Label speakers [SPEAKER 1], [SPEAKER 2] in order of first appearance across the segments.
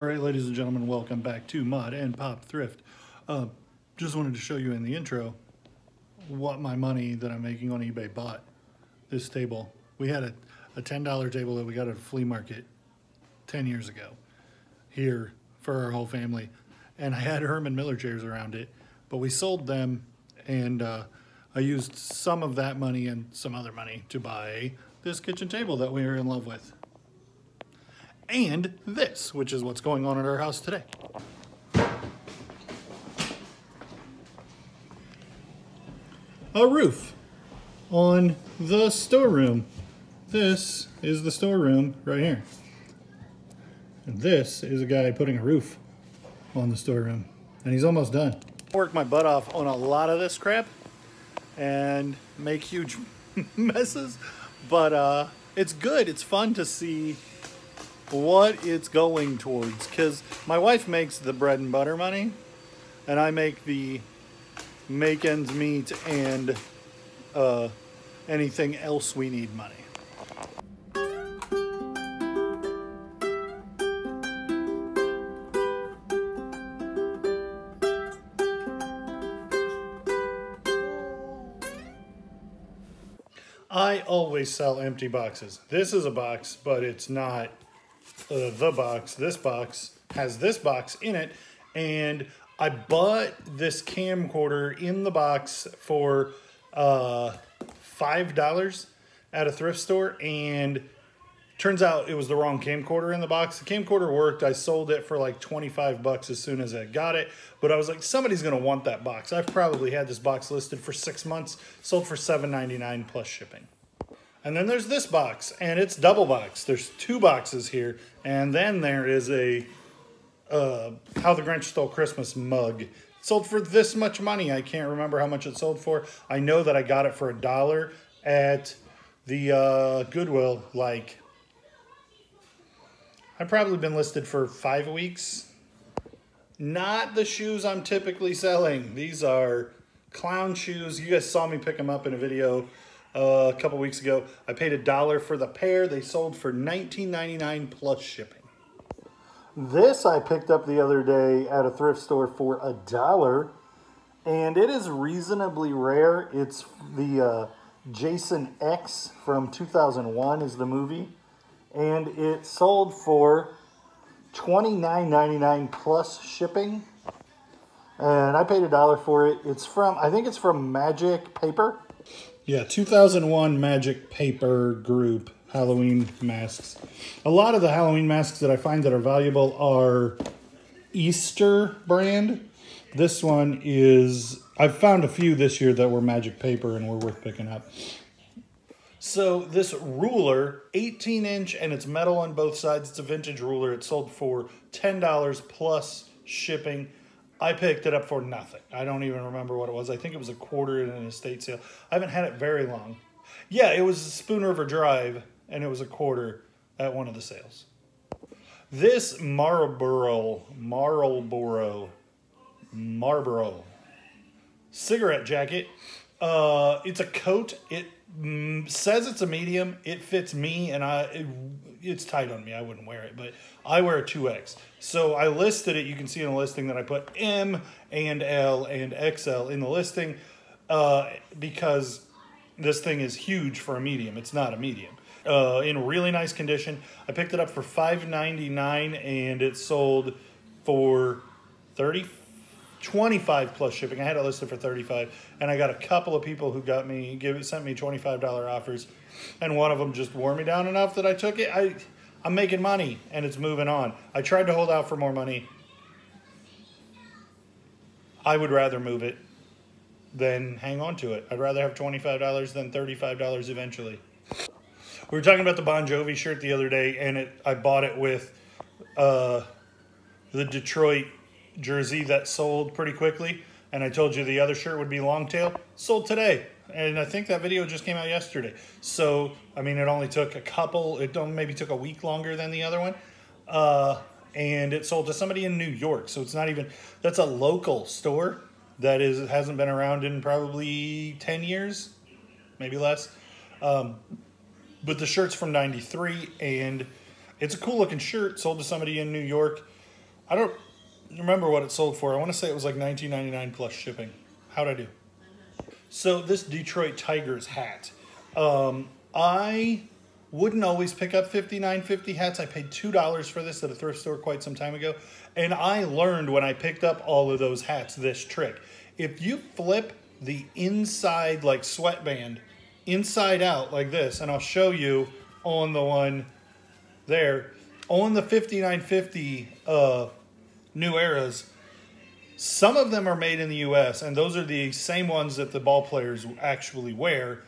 [SPEAKER 1] All right, ladies and gentlemen, welcome back to Mod and Pop Thrift. Just wanted to show you in the intro what my money that I'm making on eBay bought this table. We had a $10 table that we got at a flea market 10 years ago here for our whole family. And I had Herman Miller chairs around it, but we sold them and I used some of that money and some other money to buy this kitchen table that we were in love with. And this, which is what's going on at our house today. A roof on the storeroom. This is the storeroom right here. And this is a guy putting a roof on the storeroom. And he's almost done. I worked my butt off on a lot of this crap and make huge messes. But it's good. It's fun to see what it's going towards, because my wife makes the bread and butter money and I make the make ends meet and anything else we need money. I always sell empty boxes. This is a box, but it's not the box. This box has this box in it, and I bought this camcorder in the box for $5 at a thrift store, and turns out it was the wrong camcorder in the box. The camcorder worked. I sold it for like 25 bucks as soon as I got it, but I was like, somebody's gonna want that box. I've probably had this box listed for 6 months, sold for $7.99 plus shipping. And then there's this box, and it's double box. There's 2 boxes here, and then there is a How the Grinch Stole Christmas mug. It sold for this much money. I can't remember how much it sold for. I know that I got it for $1 at the Goodwill. Like, I've probably been listed for 5 weeks. Not the shoes I'm typically selling. These are clown shoes. You guys saw me pick them up in a video a couple weeks ago. I paid $1 for the pair. They sold for $19.99 plus shipping. This I picked up the other day at a thrift store for $1, and it is reasonably rare. It's the Jason X from 2001 is the movie, and it sold for $29.99 plus shipping, and I paid $1 for it. It's from, I think it's from Magic Paper. Yeah, 2001 Magic Paper Group Halloween masks. A lot of the Halloween masks that I find that are valuable are Easter brand. This one is, I've found a few this year that were Magic Paper and were worth picking up. So this ruler, 18-inch, and it's metal on both sides. It's a vintage ruler. It sold for $10 plus shipping. I picked it up for nothing. I don't even remember what it was. I think it was $25 in an estate sale. I haven't had it very long. Yeah, it was Spoon River Drive, and it was $25 at one of the sales. This Marlboro cigarette jacket. It's a coat. It says it's a medium. It fits me, and it's tight on me. I wouldn't wear it, but I wear a 2X. So I listed it. You can see in the listing that I put M and L and XL in the listing because this thing is huge for a medium. It's not a medium. In really nice condition. I picked it up for $5.99 and it sold for $25 plus shipping. I had it listed for $35, and I got a couple of people who sent me $25 offers, and one of them just wore me down enough that I took it. I'm making money, and it's moving on. I tried to hold out for more money. I would rather move it than hang on to it. I'd rather have $25 than $35 eventually. We were talking about the Bon Jovi shirt the other day, and I bought it with the Detroit jersey that sold pretty quickly, and I told you the other shirt would be long tail. Sold today, and I think that video just came out yesterday. So I mean, it only took maybe took a week longer than the other one, and it sold to somebody in New York. So it's not even, that's a local store that hasn't been around in probably 10 years, maybe less. But the shirt's from '93, and it's a cool looking shirt. Sold to somebody in New York. I don't remember what it sold for. I want to say it was like $19.99 plus shipping. How'd I do? So this Detroit Tigers hat. I wouldn't always pick up $59.50 hats. I paid $2 for this at a thrift store quite some time ago. And I learned when I picked up all of those hats this trick. If you flip the inside like sweatband inside out like this, and I'll show you on the one there, on the $59.50 New Eras, some of them are made in the US, and those are the same ones that the ball players actually wear.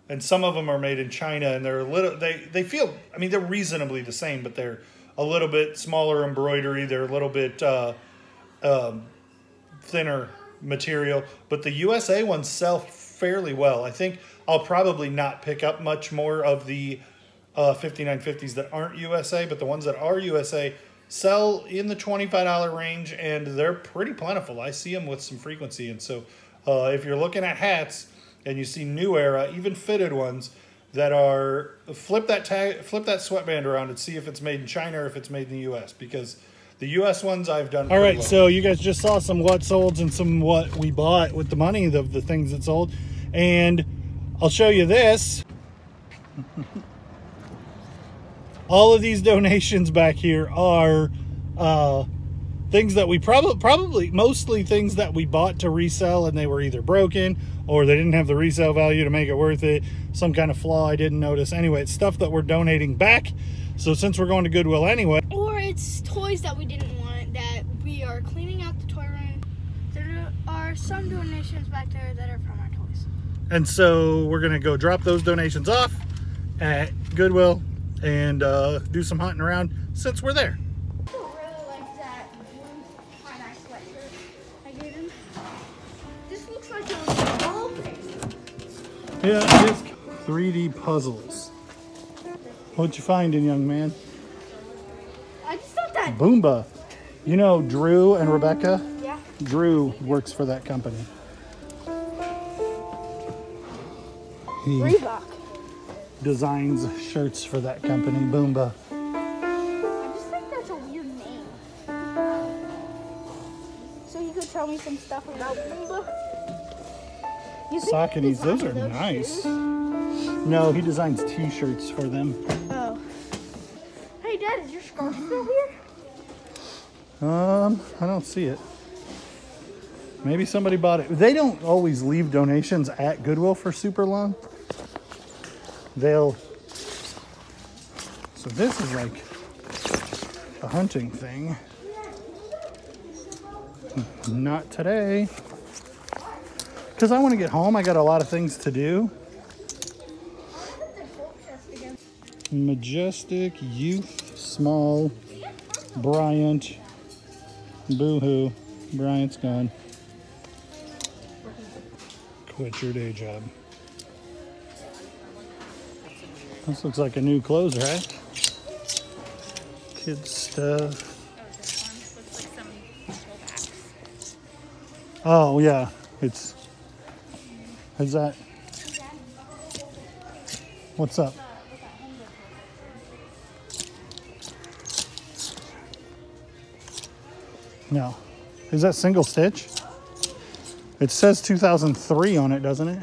[SPEAKER 1] And some of them are made in China, and they're a little, they feel, I mean, they're reasonably the same, but they're a little bit smaller embroidery. They're a little bit thinner material, but the USA ones sell fairly well. I think I'll probably not pick up much more of the $59.50s that aren't USA, but the ones that are USA sell in the $25 range, and they're pretty plentiful. I see them with some frequency, and so if you're looking at hats and you see New Era, even fitted ones that are, flip that sweatband around and see if it's made in China or if it's made in the US, because the US ones I've done. All right, well. So you guys just saw some what solds and some what we bought with the money of the things that sold, and I'll show you this. All of these donations back here are things that we probably mostly things that we bought to resell, and they were either broken or they didn't have the resale value to make it worth it. Some kind of flaw I didn't notice. Anyway, it's stuff that we're donating back. So since we're going to Goodwill anyway.
[SPEAKER 2] Or it's toys that we didn't want that we are cleaning out the toy room. There are some donations back there that are from our toys.
[SPEAKER 1] And so we're going to go drop those donations off at Goodwill and do some hunting around since we're there.
[SPEAKER 2] I really like that blue tie-dye sweatshirt I gave him. This looks like a wallpaper.
[SPEAKER 1] Yeah, it is 3D puzzles. What you finding, young man?
[SPEAKER 2] I just thought that.
[SPEAKER 1] Boomba. You know Drew and Rebecca?
[SPEAKER 2] Yeah.
[SPEAKER 1] Drew works for that company. He
[SPEAKER 2] Reebok.
[SPEAKER 1] designs shirts for that company, Boomba.
[SPEAKER 2] I just think that's a weird name. So you could tell me some stuff about Boomba?
[SPEAKER 1] Sauconies, those are nice.
[SPEAKER 2] Shoes?
[SPEAKER 1] No, he designs t-shirts for them.
[SPEAKER 2] Oh. Hey Dad, is your scarf still here?
[SPEAKER 1] I don't see it. Maybe somebody bought it. They don't always leave donations at Goodwill for super long. So this is like a hunting thing. Not today. Because I want to get home. I got a lot of things to do. Majestic Youth Small Bryant. Boo-hoo. Bryant's gone. Quit your day job. This looks like a new clothes rack. Kids stuff. Oh yeah, is that? What's up? No. Is that single stitch? It says 2003 on it, doesn't it?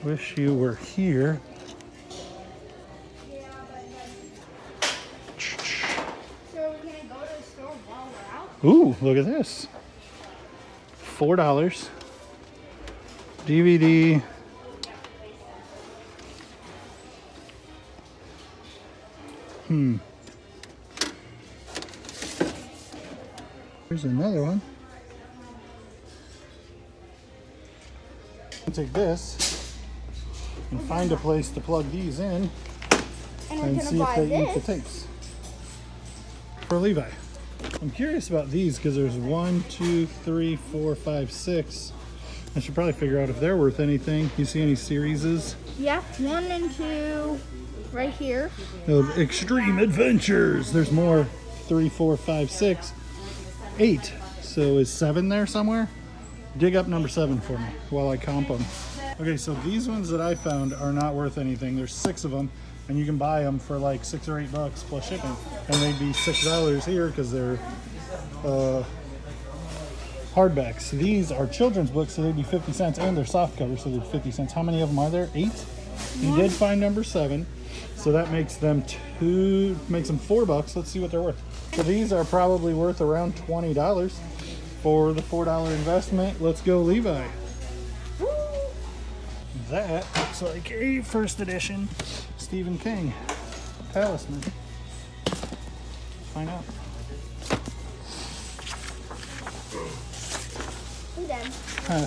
[SPEAKER 1] Wish you were here.
[SPEAKER 2] So are we gonna go to the store while we're out?
[SPEAKER 1] Ooh, look at this. $4. DVD. Here's another one. I'll take this and find a place to plug these in and see if they eat the tapes. For Levi. I'm curious about these because there's 1, 2, 3, 4, 5, 6. I should probably figure out if they're worth anything. You see any series?
[SPEAKER 2] Yeah, 1 and 2 right here.
[SPEAKER 1] Of Extreme Adventures. There's more. 3, 4, 5, 6, 8. So is 7 there somewhere? Dig up number 7 for me while I comp them. Okay, so these ones that I found are not worth anything. There's 6 of them, and you can buy them for like $6 or $8 plus shipping, and they'd be $6 here because they're hardbacks. These are children's books, so they'd be 50 cents, and they're soft cover, so they're 50 cents. How many of them are there? 8. You did find number 7, so that makes them $4. Let's see what they're worth. So these are probably worth around $20 for the $4 investment. Let's go, Levi. That looks like a first edition Stephen King Talisman. Let's find out.
[SPEAKER 2] Hey, Dad.
[SPEAKER 1] Huh.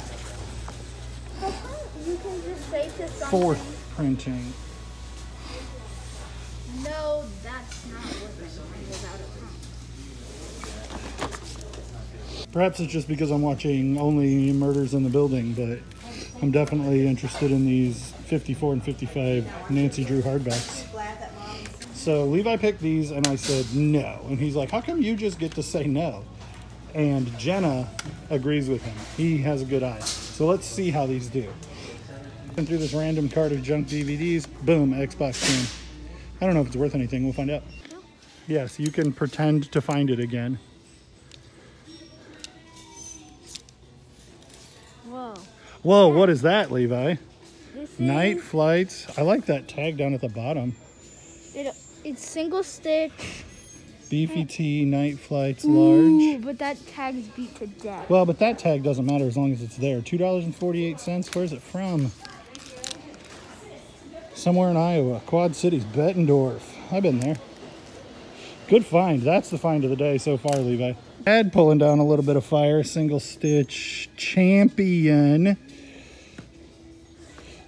[SPEAKER 2] How come you can just say to something?
[SPEAKER 1] 4th printing.
[SPEAKER 2] No, that's not what the sign was out of.
[SPEAKER 1] Perhaps it's just because I'm watching only Murders in the Building, but I'm definitely interested in these 54 and 55 Nancy Drew hardbacks. So Levi picked these and I said no. And he's like, how come you just get to say no? And Jenna agrees with him. He has a good eye. So let's see how these do. And through this random cart of junk DVDs, boom, Xbox game. I don't know if it's worth anything. We'll find out. Yes, you can pretend to find it again.
[SPEAKER 2] Whoa.
[SPEAKER 1] Whoa, what is that, Levi?
[SPEAKER 2] This
[SPEAKER 1] Night Flights. I like that tag down at the bottom.
[SPEAKER 2] It's single stitch.
[SPEAKER 1] Beefy T, Night Flights,
[SPEAKER 2] Ooh,
[SPEAKER 1] large.
[SPEAKER 2] but that tag's beat to death.
[SPEAKER 1] Well, but that tag doesn't matter as long as it's there. $2.48. Where's it from? Somewhere in Iowa. Quad Cities, Bettendorf. I've been there. Good find. That's the find of the day so far, Levi. Dad pulling down a little bit of fire. Single stitch Champion.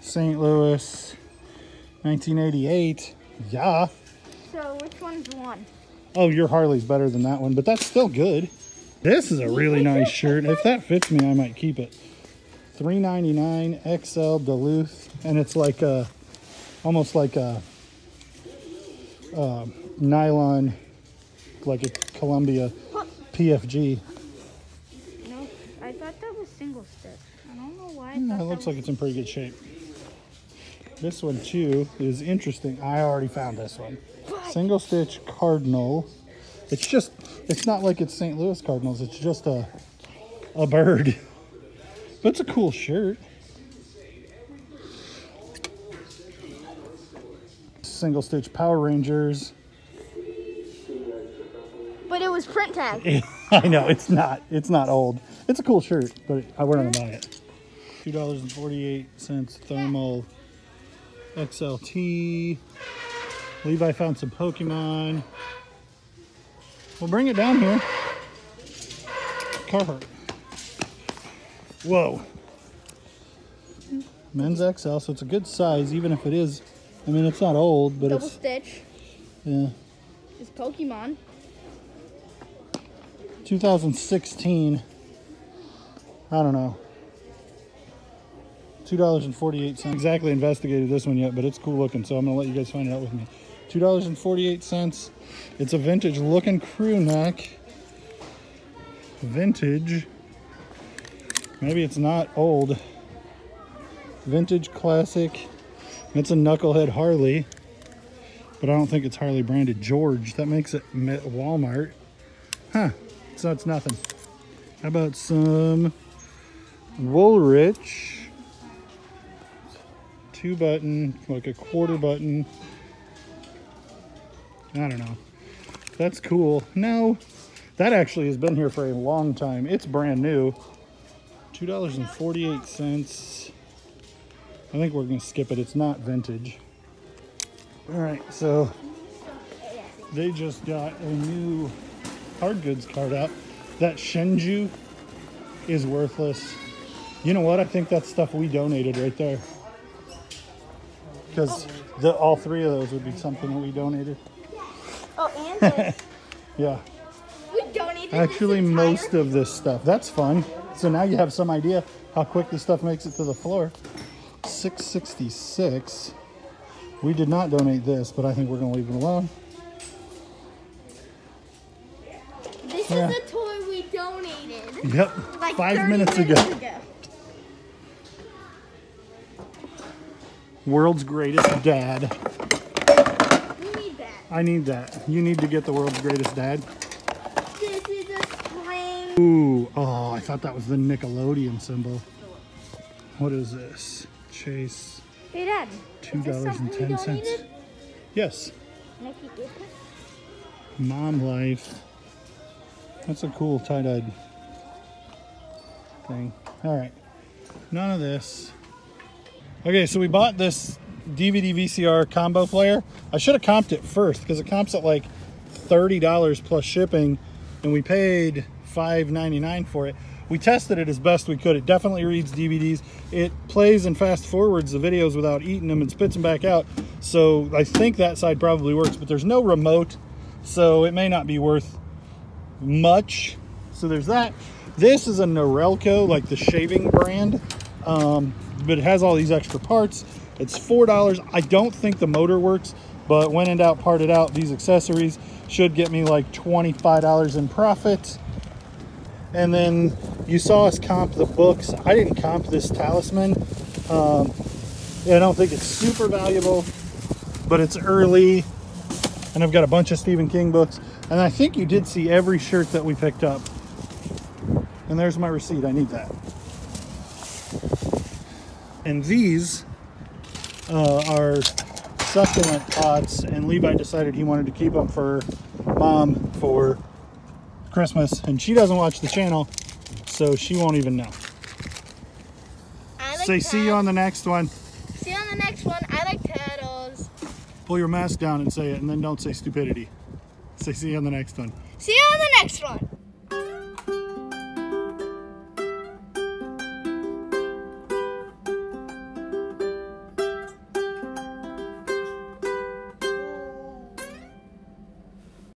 [SPEAKER 1] St. Louis, 1988. Yeah.
[SPEAKER 2] So which one's one?
[SPEAKER 1] Oh, your Harley's better than that one, but that's still good. This is a really nice shirt. If that fits me, I might keep it. $3.99 XL Duluth, and it's like a, almost like a nylon, like a Columbia PFG.
[SPEAKER 2] No, I thought that was single stitch. I don't know why.
[SPEAKER 1] It looks like it's in pretty good shape. This one too is interesting. I already found this one. Single stitch Cardinal. It's not like it's St. Louis Cardinals. It's just a bird. But it's a cool shirt. Single stitch Power Rangers.
[SPEAKER 2] But it was print tag.
[SPEAKER 1] I know, it's not old. It's a cool shirt, but I wouldn't buy it. $2.48 thermal XLT. Levi found some Pokemon. We'll bring it down here. Carhartt. Whoa. Men's XL, so it's a good size, even if it is, I mean, it's not old, but
[SPEAKER 2] Double
[SPEAKER 1] it's...
[SPEAKER 2] stitch.
[SPEAKER 1] Yeah.
[SPEAKER 2] It's Pokemon.
[SPEAKER 1] 2016. I don't know. $2.48. Exactly investigated this one yet, but it's cool looking, so I'm gonna let you guys find it out with me. $2.48. It's a vintage looking crew neck. Vintage. Maybe it's not old. Vintage classic. It's a knucklehead Harley, but I don't think it's Harley branded. George. That makes it Walmart. Huh. So it's nothing. How about some Woolrich? 2-button, like a quarter button. I don't know. That's cool. No, that actually has been here for a long time. It's brand new. $2.48. I think we're gonna skip it. It's not vintage. All right, so they just got a new hard goods card out. That Shenju is worthless. You know what? I think that's stuff we donated right there. Because all 3 of those would be something that we donated.
[SPEAKER 2] Oh, and this.
[SPEAKER 1] Yeah.
[SPEAKER 2] We donated
[SPEAKER 1] Actually,
[SPEAKER 2] this
[SPEAKER 1] most of this stuff. That's fun. So now you have some idea how quick this stuff makes it to the floor. $6.66. We did not donate this, but I think we're going to leave it alone.
[SPEAKER 2] This is a toy we donated.
[SPEAKER 1] Yep.
[SPEAKER 2] Like
[SPEAKER 1] 5 minutes ago. World's Greatest Dad.
[SPEAKER 2] We need that.
[SPEAKER 1] I need that. You need to get the World's Greatest Dad.
[SPEAKER 2] This is a string.
[SPEAKER 1] Ooh, oh, I thought that was the Nickelodeon symbol. What is this? Chase.
[SPEAKER 2] Hey, Dad.
[SPEAKER 1] $2.10. Yes.
[SPEAKER 2] Can I keep this one?
[SPEAKER 1] Mom Life. That's a cool tie-dyed thing. All right. None of this. Okay, so we bought this DVD VCR Combo Player. I should have comped it first because it comps at like $30 plus shipping, and we paid $5.99 for it. We tested it as best we could. It definitely reads DVDs. It plays and fast forwards the videos without eating them and spits them back out. So I think that side probably works, but there's no remote, so it may not be worth much. So there's that. This is a Norelco, like the shaving brand, but it has all these extra parts. It's $4. I don't think the motor works, but when in doubt, part it out. These accessories should get me like $25 in profit. And then you saw us comp the books. I didn't comp this Talisman. I don't think it's super valuable, but it's early. And I've got a bunch of Stephen King books. And I think you did see every shirt that we picked up. And there's my receipt. I need that. And these are succulent pots. And Levi decided he wanted to keep them for Mom for Christmas, and she doesn't watch the channel, so she won't even know. Say see you on the next one.
[SPEAKER 2] See you on the next one. I like turtles.
[SPEAKER 1] Pull your mask down and say it, and then don't say stupidity. Say see you on the next one.
[SPEAKER 2] See you on the next one.